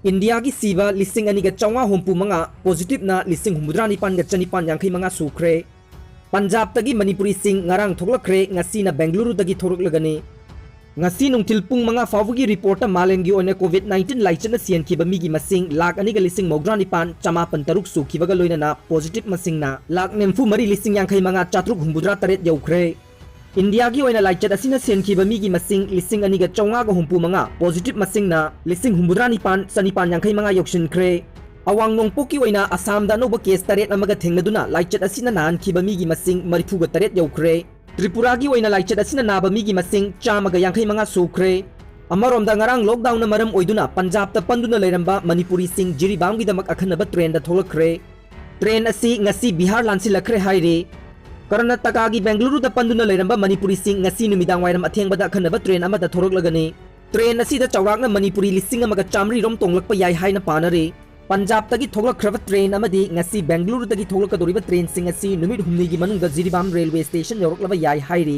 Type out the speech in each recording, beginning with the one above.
India की सीबा लिसिंग अनिगा चौवा हुंपु मंगा positive ना लिसिंग हुमुद्रा निपान गा चनिपान यांखै मंगा सुख्रे पंजाब तगी मणिपुरी सिंग ngarang थोकलखरे ngasi na Bengaluru तगी थोरकलगनी ngasi nungtil pung मंगा फावगी रिपोर्ट मालेमगी ओने कोविड 19 लाइचन सियन खिबा मिगी मसिंग लाख अनिगा लिसिंग मौद्रा निपान चमापन तरुक सुखिबगा लोइना पॉजिटिव मसिंग ना लाख नेमफु मरी लिसिंग यांखै मंगा चात्रुक हुमुद्रा तरेत यौख्रे इंडिया की ओइना लाइचत असिना सेनखिबा मिगी मसिंग लिसिंग अनिगा चौंगा हुंपु मंगा पॉजिटिव मसिंग ना लिसिंग हुमुद्रा निपान चनिपान यांखै मंगा यौसिनख्रे अवांग नोंपोकी ओइना असम दा अनौबा केस तरेत अमगा थेंगनदुना लाइचत असिना नानखिबा मिगी मसिंग मरिफुगा तरेत यौख्रे त्रिपुरा की ओइना लाइचत असिना नाबा मिगी मसिंग चामगा यांखै मंगा सुख्रे अमरोमदा ngarang लॉकडाउन ना मरम ओइदुना पंजाब ता पंदुना लेरंबा मणिपुरी सिंग जिरीबाम गी दमक अखनबा ट्रेन दा थोलखरे ट्रेन असी ngasi बिहार लांसिलखरे हाइरे कर्नाटका की बेंगलुरु दा पंदुना लेरंबा मणिपुरी सिंग ngasi नुमिदांग वाइरम अथेंगबदा अखनबा ट्रेन अमदा थोरकलगनी ट्रेन असीदा चौराकना मणिपुरी लिसिंग अमगा चामरी रोम तोंगलकपा याय हाइना पानरे पंजाब तगी थोलखरबा ट्रेन अमदी ngasi बेंगलुरु तगी थोलकदोरिबा ट्रेन सिंग असी नुमित हुमनीगी मनुंगदा जिरीबाम रेलवे स्टेशन यौरकलबा याय हाइरे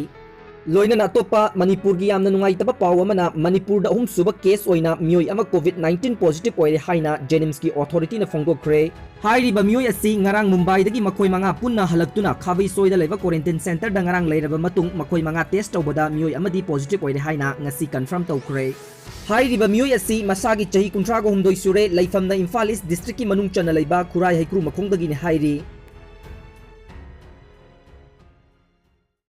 लोइना अतोपा मणिपुर की यामना नुंगाइतबा पाव अमना मणिपुर दा अहुमसुबा केस ओइना मियोय अमा कोविड 19 पॉजिटिव ओइरे हाइना जेनिम्स की अथॉरिटी ना फोंगोखरे हाइरिबा मियोय असी ngarang मुंबई दगी मखोय मंगा पुन्ना हलक्तुना खाबई सोइदा लेबा क्वारंटाइन सेंटर दा ngarang लेरबा मतुंग मखोय मंगा टेस्ट तौबदा मियोय अमदी पॉजिटिव ओइरे हाइना ngasi कंफर्म तौखरे हाइरिबा मियोय असी मसागी चही 19 सुरे लैफमना इम्फाल ईस्ट डिस्ट्रिक्ट की मनुंग चना लेबा खुराय हैक्रू मखोंगदगी ने हाइरी